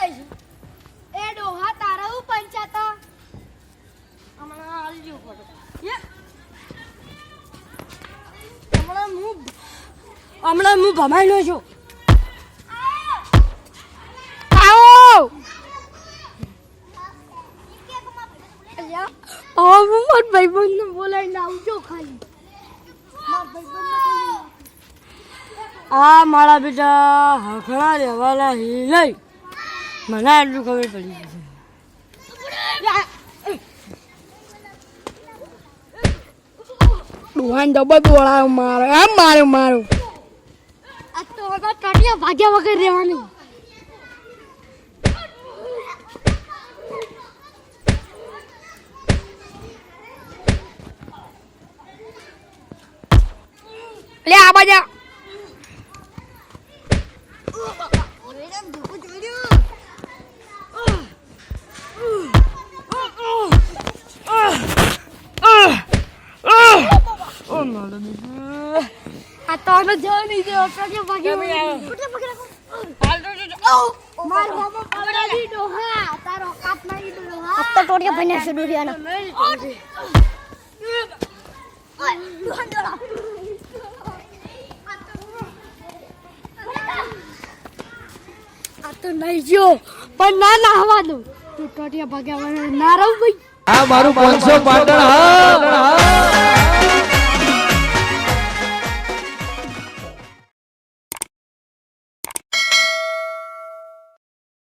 લઈશું એ ડોહા તારા હું પંચાતા હમણાં આલજો પડે હમણાં હું ભમાઈ લો છું આવો હું મારા ભાઈબંધને બોલાવીને આવજો ખાલી આ મારા બેટા હખણા રહેવાના નહીં મને એટલું ખબર પડી ગઈ ડોહાન ડબ્બા બોલાવ મારો એમ મારો આ તો ટટિયા ભાગ્યા વગર રહેવાનું લે આ બાજા આ તો ન જવાની દે ઓટકે ભાગી માર બાબા પકડાવી ડોહા તારો કાપ મારી ડોહા આ તો ટોટિયા બન્યા છે ડોરિયાનો આ તો નહીં જો પણ ના હવા દો તું ટોટિયા ભાગ્યા ના રહું ભાઈ આ મારું 500 પાટણ હા